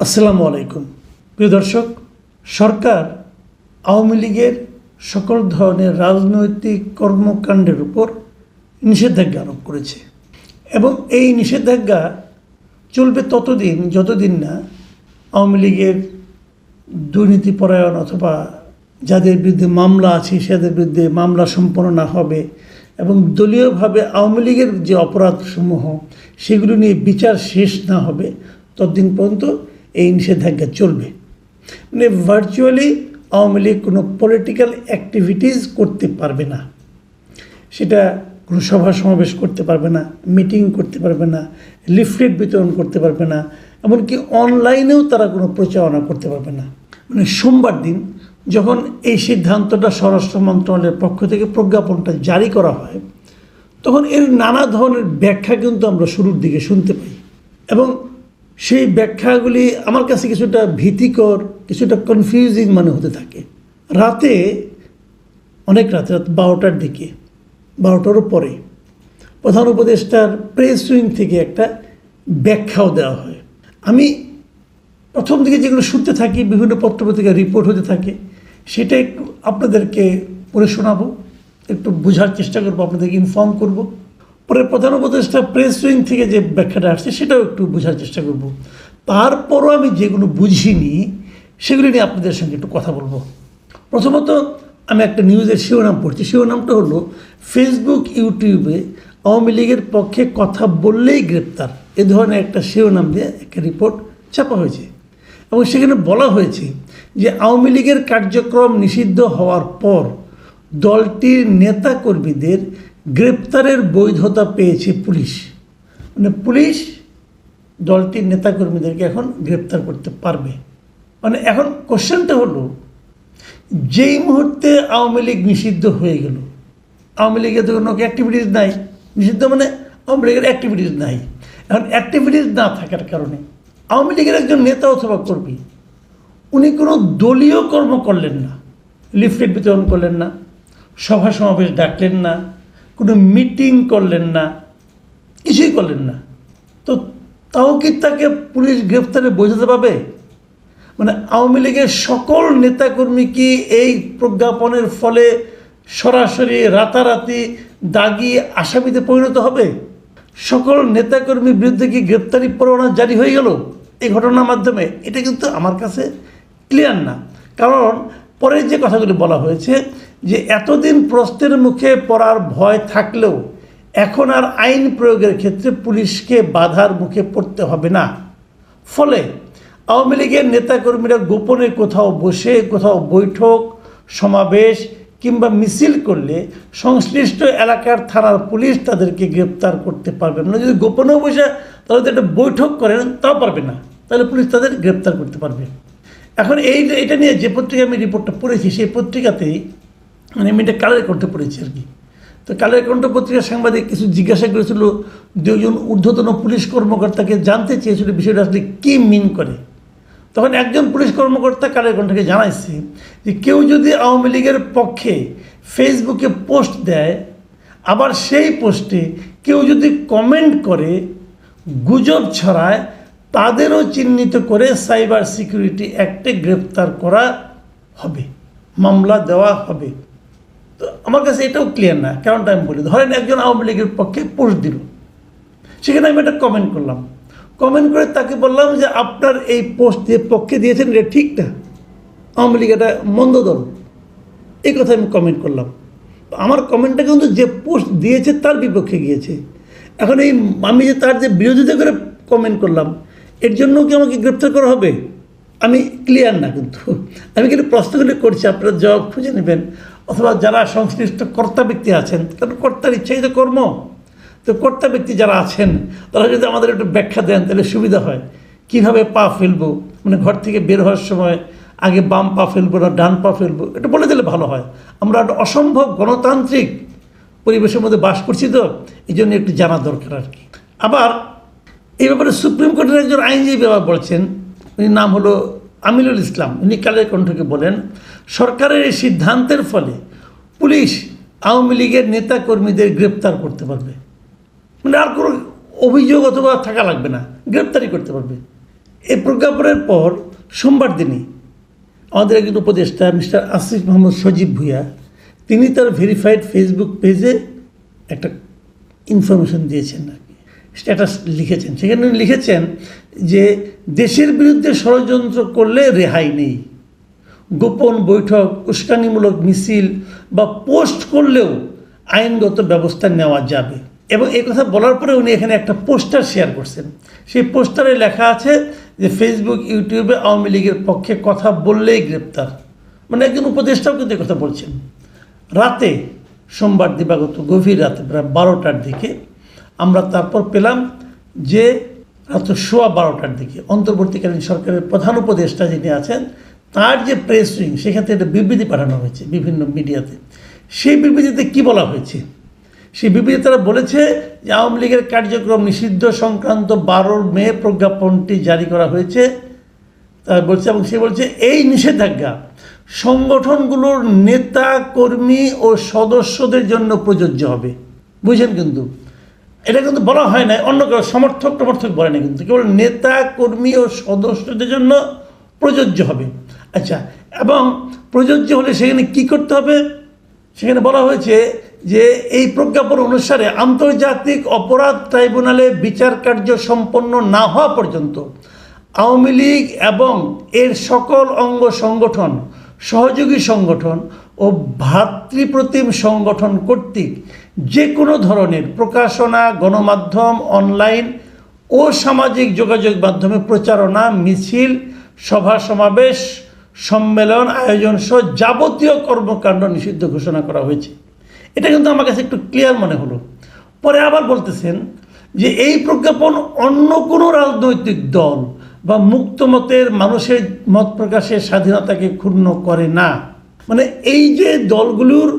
আসসালামু আলাইকুম। প্রিয় দর্শক, সরকার আওয়ামী লীগের সকল ধরনের রাজনৈতিক কর্মকাণ্ডের উপর নিষেধাজ্ঞা আরোপ করেছে এবং এই নিষেধাজ্ঞা চলবে ততদিন যতদিন না আওয়ামী লীগের দুর্নীতিপরায়ণ অথবা যাদের বিরুদ্ধে মামলা আছে সেদের বিরুদ্ধে মামলা সম্পন্ন না হবে এবং দলীয়ভাবে আওয়ামী লীগের যে অপরাধসমূহ সেগুলো নিয়ে বিচার শেষ না হবে ততদিন পর্যন্ত এই নিষেধাজ্ঞা চলবে। মানে ভার্চুয়ালি আওয়ামী লীগ কোনো পলিটিক্যাল অ্যাক্টিভিটিস করতে পারবে না, সেটা কোনো সভা সমাবেশ করতে পারবে না, মিটিং করতে পারবে না, লিফলেট বিতরণ করতে পারবে না, এমনকি অনলাইনেও তারা কোনো প্রচারণা করতে পারবে না। মানে সোমবার দিন যখন এই সিদ্ধান্তটা স্বরাষ্ট্র মন্ত্রণালয়ের পক্ষ থেকে প্রজ্ঞাপনটা জারি করা হয় তখন এর নানা ধরনের ব্যাখ্যা কিন্তু আমরা শুরুর দিকে শুনতে পাই এবং সেই ব্যাখ্যাগুলি আমার কাছে কিছুটা ভীতিকর, কিছুটা কনফিউজিং মনে হতে থাকে। রাতে অনেক রাত 12টার দিকে, 12টারও পরে প্রধান উপদেষ্টার প্রেস উইং থেকে একটা ব্যাখ্যাও দেওয়া হয়। আমি প্রথম দিকে যেগুলো শুনতে থাকি, বিভিন্ন পত্রপত্রিকায় রিপোর্ট হতে থাকে, সেটা একটু আপনাদেরকে পড়ে শোনাবো, একটু বোঝার চেষ্টা করবো, আপনাদেরকে ইনফর্ম করব। পরে প্রধান উপদেষ্টা প্রেস উইং থেকে যে ব্যাখ্যাটা আসছে সেটাও একটু বোঝার চেষ্টা করব। তারপরও আমি যেগুলো বুঝিনি সেগুলি নিয়ে আপনাদের সঙ্গে একটু কথা বলবো। প্রথমত আমি একটা নিউজের শিরোনাম পড়ছি। শিরোনামটা হলো ফেসবুক ইউটিউবে আওয়ামী লীগের পক্ষে কথা বললেই গ্রেপ্তার, এ ধরনের একটা শিরোনাম দিয়ে একটা রিপোর্ট ছাপা হয়েছে এবং সেখানে বলা হয়েছে যে আওয়ামী লীগের কার্যক্রম নিষিদ্ধ হওয়ার পর দলটির নেতাকর্মীদের গ্রেপ্তারের বৈধতা পেয়েছে পুলিশ। মানে পুলিশ দলটির নেতাকর্মীদেরকে এখন গ্রেপ্তার করতে পারবে। মানে এখন কোশ্চেনটা হলো, যেই মুহূর্তে আওয়ামী লীগ নিষিদ্ধ হয়ে গেল, আওয়ামী লীগের তো কোনো অ্যাক্টিভিটিস নাই, নিষিদ্ধ মানে আওয়ামী লীগের অ্যাক্টিভিটিস নাই। এখন অ্যাক্টিভিটিস না থাকার কারণে আওয়ামী লীগের একজন নেতা অথবা কর্মী উনি কোনো দলীয় কর্ম করলেন না, লিফলেট বিতরণ করলেন না, সভা সমাবেশ ডাকলেন না, কোনো মিটিং করলেন না, কিছুই করলেন না, তো তাও কি তাকে পুলিশ গ্রেফতারে বৈধতা পাবে? মানে আওয়ামী লীগের সকল নেতাকর্মী কি এই প্রজ্ঞাপনের ফলে সরাসরি রাতারাতি দাগি আসামিতে পরিণত হবে? সকল নেতাকর্মীর বিরুদ্ধে কি গ্রেপ্তারি পরোয়ানা জারি হয়ে গেল এই ঘটনার মাধ্যমে? এটা কিন্তু আমার কাছে ক্লিয়ার না। কারণ পরে যে কথাগুলি বলা হয়েছে যে এতদিন প্রশ্নের মুখে পড়ার ভয় থাকলেও এখন আর আইন প্রয়োগের ক্ষেত্রে পুলিশকে বাধার মুখে পড়তে হবে না। ফলে আওয়ামী লীগের নেতাকর্মীরা গোপনে কোথাও বসে, কোথাও বৈঠক সমাবেশ কিংবা মিছিল করলে সংশ্লিষ্ট এলাকার থানার পুলিশ তাদেরকে গ্রেপ্তার করতে পারবে না। যদি গোপনেও বসে তাহলে যদি একটা বৈঠক করেন তাও পারবে না, তাহলে পুলিশ তাদের গ্রেপ্তার করতে পারবে। এখন এটা নিয়ে যে পত্রিকায় আমি রিপোর্টটা পড়েছি সেই পত্রিকাতেই মানে আমি এটা কালের কণ্ঠে পড়েছি আর কি। তো কালের কণ্ঠ পত্রিকার সাংবাদিক কিছু জিজ্ঞাসা করেছিল, দুজন ঊর্ধ্বতন পুলিশ কর্মকর্তাকে জানতে চেয়েছিল বিষয়টা আসলে কী মিন করে। তখন একজন পুলিশ কর্মকর্তা কালের কণ্ঠকে জানাইছে যে কেউ যদি আওয়ামী লীগের পক্ষে ফেসবুকে পোস্ট দেয়, আবার সেই পোস্টে কেউ যদি কমেন্ট করে, গুজব ছড়ায়, তাদেরও চিহ্নিত করে সাইবার সিকিউরিটি অ্যাক্টে গ্রেপ্তার করা হবে, মামলা দেওয়া হবে। তো আমার কাছে এটাও ক্লিয়ার না। কারণটা আমি বলি, ধরেন একজন আওয়ামী লীগের পক্ষে পোস্ট দিল, সেখানে আমি একটা কমেন্ট করলাম, কমেন্ট করে তাকে বললাম যে আপনার এই পোস্ট দিয়ে পক্ষে দিয়েছেন এটা ঠিক না, আওয়ামী লীগ এটা মন্দ দল, এই কথা আমি কমেন্ট করলাম। আমার কমেন্টটা কিন্তু যে পোস্ট দিয়েছে তার বিপক্ষে গিয়েছে। এখন এই আমি যে তার যে বিরোধিতা করে কমেন্ট করলাম এর জন্য কি আমাকে গ্রেপ্তার করা হবে? আমি ক্লিয়ার না, কিন্তু আমি কিন্তু প্রশ্নগুলি করছি, আপনারা জবাব খুঁজে নেবেন অথবা যারা সংশ্লিষ্ট কর্তা ব্যক্তি আছেন, কারণ কর্তার ইচ্ছাই তো কর্ম, তো কর্তা ব্যক্তি যারা আছেন তারা যদি আমাদের একটু ব্যাখ্যা দেন তাহলে সুবিধা হয়। কীভাবে পা ফেলবো, মানে ঘর থেকে বের হওয়ার সময় আগে বাম পা ফেলবো না ডান পা ফেলবো, এটা বলে দিলে ভালো হয়। আমরা একটা অসম্ভব গণতান্ত্রিক পরিবেশের মধ্যে বাস করছি, তো এই জন্য একটু জানা দরকার আর কি। আবার এই ব্যাপারে সুপ্রিম কোর্টের একজন আইনজীবী ব্যাপার বলছেন, উনি নাম হলো আমিনুল ইসলাম, উনি কালের কণ্ঠকে বলেন সরকারের এই সিদ্ধান্তের ফলে পুলিশ আওয়ামী লীগের নেতাকর্মীদের গ্রেপ্তার করতে পারবে, মানে আর কোনো অভিযোগ অথবা থাকা লাগবে না, গ্রেপ্তারি করতে পারবে। এই প্রজ্ঞাপনের পর সোমবার দিনই আমাদের একজন উপদেষ্টা মিস্টার আসিফ মোহাম্মদ সজীব ভুঁইয়া তিনি তার ভেরিফাইড ফেসবুক পেজে একটা ইনফরমেশন দিয়েছেন, স্ট্যাটাস লিখেছেন। সেখানে উনি লিখেছেন যে দেশের বিরুদ্ধে ষড়যন্ত্র করলে রেহাই নেই, গোপন বৈঠক, উস্কানিমূলক মিছিল বা পোস্ট করলেও আইনগত ব্যবস্থা নেওয়া যাবে। এবং এই কথা বলার পরে উনি এখানে একটা পোস্টার শেয়ার করছেন। সেই পোস্টারে লেখা আছে যে ফেসবুক ইউটিউবে আওয়ামী লীগের পক্ষে কথা বললেই গ্রেপ্তার। মানে একজন উপদেষ্টাও কিন্তু কথা বলছেন। রাতে সোমবার দিবাগত গভীর রাতে প্রায় 12টার দিকে আমরা তারপর পেলাম যে রাত 12:15টার দিকে অন্তর্বর্তীকালীন সরকারের প্রধান উপদেষ্টা যিনি আছেন তার যে প্রেস উইং সেখান থেকে একটা বিবৃতি পাঠানো হয়েছে বিভিন্ন মিডিয়াতে। সেই বিবৃতিতে কি বলা হয়েছে? সেই বিবৃতিতে তারা বলেছে যে আওয়ামী লীগের কার্যক্রম নিষিদ্ধ সংক্রান্ত 12 মে প্রজ্ঞাপনটি জারি করা হয়েছে। তারা বলছে এবং সে বলছে এই নিষেধাজ্ঞা সংগঠনগুলোর নেতা কর্মী ও সদস্যদের জন্য প্রযোজ্য হবে। বুঝেন, কিন্তু এটা কিন্তু বলা হয় না অন্য কেউ সমর্থক বলে না, কিন্তু কেবল নেতা কর্মী ও সদস্যদের জন্য প্রযোজ্য হবে। আচ্ছা, এবং প্রযোজ্য হলে সেখানে কি করতে হবে? সেখানে বলা হয়েছে যে এই প্রজ্ঞাপন অনুসারে আন্তর্জাতিক অপরাধ ট্রাইব্যুনালে বিচার কার্য সম্পন্ন না হওয়া পর্যন্ত আওয়ামী লীগ এবং এর সকল অঙ্গ সংগঠন, সহযোগী সংগঠন ও ভ্রাতৃপ্রতিম সংগঠন কর্তৃক যে কোনো ধরনের প্রকাশনা, গণমাধ্যম, অনলাইন ও সামাজিক যোগাযোগ মাধ্যমে প্রচারণা, মিছিল, সভা সমাবেশ, সম্মেলন আয়োজন সহ যাবতীয় কর্মকাণ্ড নিষিদ্ধ ঘোষণা করা হয়েছে। এটা কিন্তু আমার কাছে একটু ক্লিয়ার মনে হলো। পরে আবার বলতেছেন যে এই প্রজ্ঞাপন অন্য কোনো রাজনৈতিক দল বা মুক্ত মতের মানুষের মত প্রকাশের স্বাধীনতাকে ক্ষুণ্ণ করে না। মানে এই যে দলগুলোর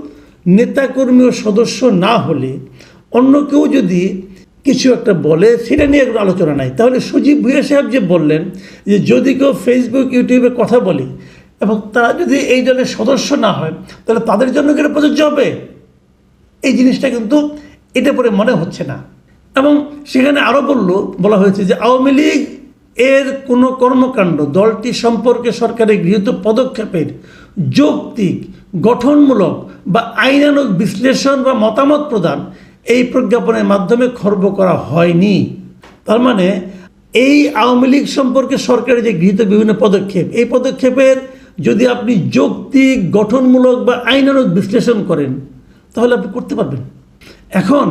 নেতাকর্মী ও সদস্য না হলে অন্য কেউ যদি কিছু একটা বলে সেটা নিয়ে কোনো আলোচনা নাই। তাহলে সজীব ভুঁইয়া সাহেব যে বললেন যে যদি কেউ ফেসবুক ইউটিউবে কথা বলে এবং তারা যদি এই দলের সদস্য না হয় তাহলে তাদের জন্য কি এটা প্রযোজ্য হবে? এই জিনিসটা কিন্তু এটা পরে মনে হচ্ছে না। এবং সেখানে আরও বলা হয়েছে যে আওয়ামী লীগ এর কোনো কর্মকাণ্ড দলটি সম্পর্কে সরকারের গৃহীত পদক্ষেপের যৌক্তিক, গঠনমূলক বা আইনানুগ বিশ্লেষণ বা মতামত প্রদান এই প্রজ্ঞাপনের মাধ্যমে খর্ব করা হয়নি। তার মানে এই আওয়ামী লীগ সম্পর্কে সরকারের যে গৃহীত বিভিন্ন পদক্ষেপ, এই পদক্ষেপের যদি আপনি যৌক্তিক, গঠনমূলক বা আইনানুগ বিশ্লেষণ করেন তাহলে আপনি করতে পারবেন। এখন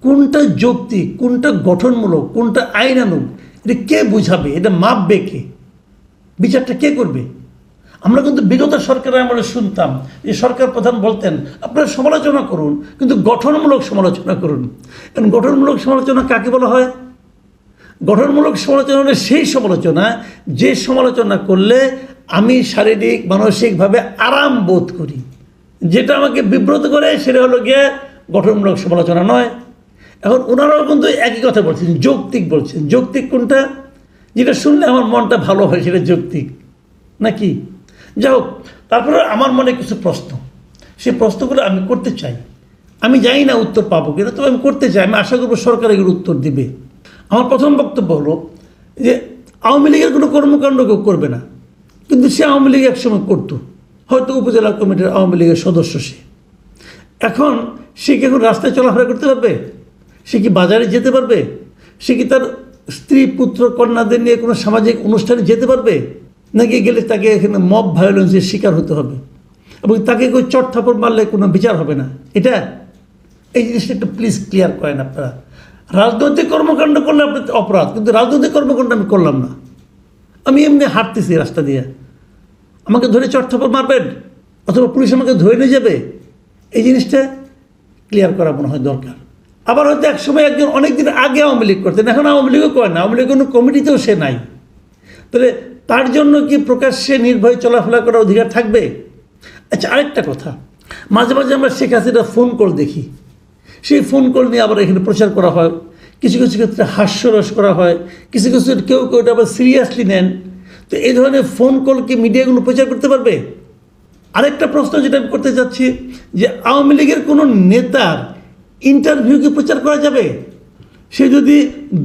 কোনটা যৌক্তিক, কোনটা গঠনমূলক, কোনটা আইনানুগ, এটা কে বুঝাবে? এটা মাপবে কে? বিচারটা কে করবে? আমরা কিন্তু বিগত সরকারের আমলে শুনতাম যে সরকার প্রধান বলতেন আপনারা সমালোচনা করুন কিন্তু গঠনমূলক সমালোচনা করুন। কারণ গঠনমূলক সমালোচনা কাকে বলা হয়? গঠনমূলক সমালোচনা হলে সেই সমালোচনা যে সমালোচনা করলে আমি শারীরিক মানসিকভাবে আরাম বোধ করি। যেটা আমাকে বিব্রত করে সেটা হলো গিয়ে গঠনমূলক সমালোচনা নয়। এখন ওনারাও কিন্তু একই কথা বলছেন, যৌক্তিক বলছেন। যৌক্তিক কোনটা? যেটা শুনলে আমার মনটা ভালো হয় সেটা যৌক্তিক নাকি? যাই হোক, তারপরে আমার মনে কিছু প্রশ্ন, সেই প্রশ্নগুলো আমি করতে চাই। আমি জানি না উত্তর পাবো কিনা, তবে আমি করতে চাই। আমি আশা করবো সরকার এগুলো উত্তর দিবে। আমার প্রথম বক্তব্য হলো যে আওয়ামী লীগের কোনো কর্মকাণ্ড কেউ করবে না, কিন্তু সে আওয়ামী লীগ একসময় করতো, হয়তো উপজেলা কমিটির আওয়ামী লীগের সদস্য সে। এখন সে কি এখন রাস্তায় চলাফেরা করতে পারবে? সে কি বাজারে যেতে পারবে? সে কি তার স্ত্রী, পুত্র, কন্যাদের নিয়ে কোনো সামাজিক অনুষ্ঠানে যেতে পারবে? নাকি গেলে তাকে এখানে মব ভায়োলেন্সের শিকার হতে হবে এবং তাকে কেউ চট থাপড় মারলে কোনো বিচার হবে না? এটা এই জিনিসটা একটু প্লিজ ক্লিয়ার করেন আপনারা। রাজনৈতিক কর্মকাণ্ড করলে আপনি অপরাধ, কিন্তু রাজনৈতিক কর্মকাণ্ড আমি করলাম না, আমি এমনি হাঁটতেছি রাস্তা দিয়ে, আমাকে ধরে চট থাপড় মারবেন অথবা পুলিশ আমাকে ধরে নিয়ে যাবে? এই জিনিসটা ক্লিয়ার করা মনে হয় দরকার। আবার হয়তো একসময় একজন অনেকদিন আগে আওয়ামী লীগ করতেন, এখন আওয়ামী লীগও করে না, আওয়ামী লীগ কোনো কমিটিতেও সে নাই, তাহলে তার জন্য কি প্রকাশ্যে নির্ভয়ে চলাফেরা করার অধিকার থাকবে? আচ্ছা, আরেকটা কথা, মাঝে মাঝে আমরা শেখ হাসিনার ফোন কল দেখি, সেই ফোন কল নিয়ে আবার এখানে প্রচার করা হয়, কিছু কিছু ক্ষেত্রে হাস্যরস করা হয়, কিছু কিছু কেউ কেউ আবার সিরিয়াসলি নেন। তো এই ধরনের ফোন কল কি মিডিয়াগুলো প্রচার করতে পারবে? আরেকটা প্রশ্ন যেটা আমি করতে চাচ্ছি যে আওয়ামী লীগের কোনো নেতার ইন্টারভিউ কি প্রচার করা যাবে? সে যদি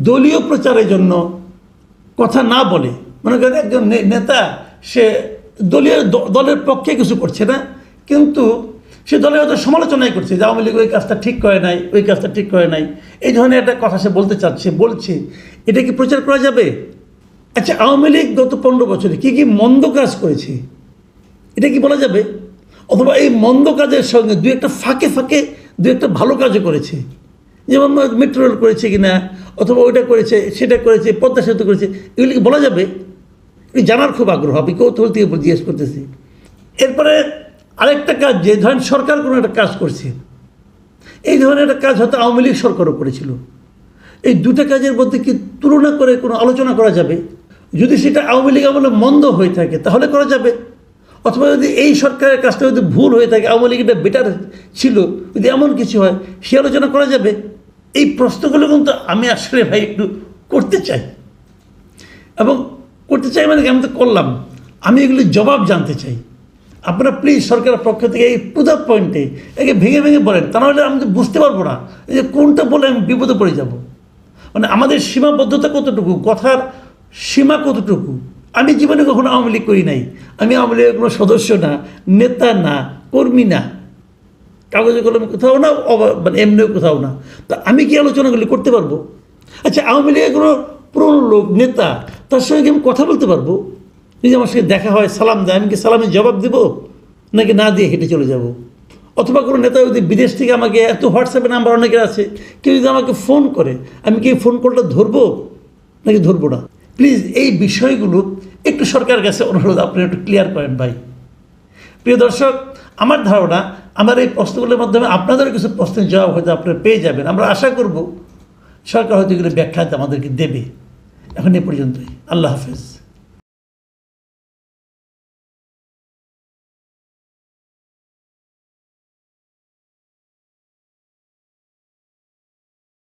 দলীয় প্রচারের জন্য কথা না বলে মনে করেন একজন নেতা সে দলের পক্ষে কিছু করছে না, কিন্তু সে দলের হয়তো সমালোচনাই করছে যে আওয়ামী লীগ ওই কাজটা ঠিক করে নাই, ওই কাজটা ঠিক করে নাই, এই ধরনের একটা কথা সে বলতে চাচ্ছে, বলছে। এটা কি প্রচার করা যাবে? আচ্ছা, আওয়ামী লীগ গত 15 বছরে কী কী মন্দ কাজ করেছে এটা কি বলা যাবে? অথবা এই মন্দ কাজের সঙ্গে দু একটা ফাঁকে ফাঁকে দু একটা ভালো কাজও করেছে, যেমন মেট্রো রেল করেছে কিনা, অথবা ওইটা করেছে, সেটা করেছে, পদ্মা সেতু করেছে, এগুলি কি বলা যাবে? জানার খুব আগ্রহ, আমি কৌতূহল থেকে জিজ্ঞেস করতেছি। এরপরে আরেকটা কাজ, যে ধরেন সরকার কোনো একটা কাজ করছে, এই ধরনের একটা কাজ হয়তো আওয়ামী লীগ সরকারও করেছিল, এই দুটা কাজের মধ্যে কি তুলনা করে কোনো আলোচনা করা যাবে? যদি সেটা আওয়ামী লীগ আমলে মন্দ হয়ে থাকে তাহলে করা যাবে, অথবা যদি এই সরকারের কাজটা যদি ভুল হয়ে থাকে, আওয়ামী লীগটা বেটার ছিল, যদি এমন কিছু হয় সে আলোচনা করা যাবে। এই প্রশ্নগুলো কিন্তু আমি আসলে ভাই একটু করতে চাই, এবং করতে চাই মানে আমি তো করলাম, আমি এগুলির জবাব জানতে চাই। আপনারা প্লিজ সরকারের পক্ষ থেকে এই পুরো পয়েন্টে একে ভেঙে ভেঙে বলেন, তা নাহলে আমি তো বুঝতে পারবো না যে কোনটা বলে আমি বিপদে পড়ে যাব। মানে আমাদের সীমাবদ্ধতা কতটুকু, কথার সীমা কতটুকু। আমি জীবনে কখনো আওয়ামী লীগ করি নাই, আমি আওয়ামী লীগের কোনো সদস্য না, নেতা না, কর্মী না, কাগজে কলমে কোথাও না, মানে এমনিও কোথাও না। তা আমি কি আলোচনাগুলি করতে পারবো? আচ্ছা, আওয়ামী লীগের কোনো পুরনো লোক, নেতা, তার সঙ্গে আমি কথা বলতে পারবো? যদি আমার সঙ্গে দেখা হয়, সালাম দেয়, আমি কি সালামের জবাব দেবো, নাকি না দিয়ে হেঁটে চলে যাব? অথবা কোনো নেতা যদি বিদেশ থেকে আমাকে, এত হোয়াটসঅ্যাপে নাম্বার অনেকের আছে, কেউ যদি আমাকে ফোন করে, আমি কি ফোন কলটা ধরবো নাকি ধরবো না? প্লিজ এই বিষয়গুলো একটু সরকারের কাছে অনুরোধ, আপনি একটু ক্লিয়ার করেন ভাই। প্রিয় দর্শক, আমার ধারণা আমার এই প্রশ্নগুলোর মাধ্যমে আপনাদেরও কিছু প্রশ্নের জবাব হয়তো আপনারা পেয়ে যাবেন। আমরা আশা করব সরকার হয়তো এগুলো ব্যাখ্যা আমাদেরকে দেবে। এখন এ পর্যন্তই। আল্লাহ হাফেজ।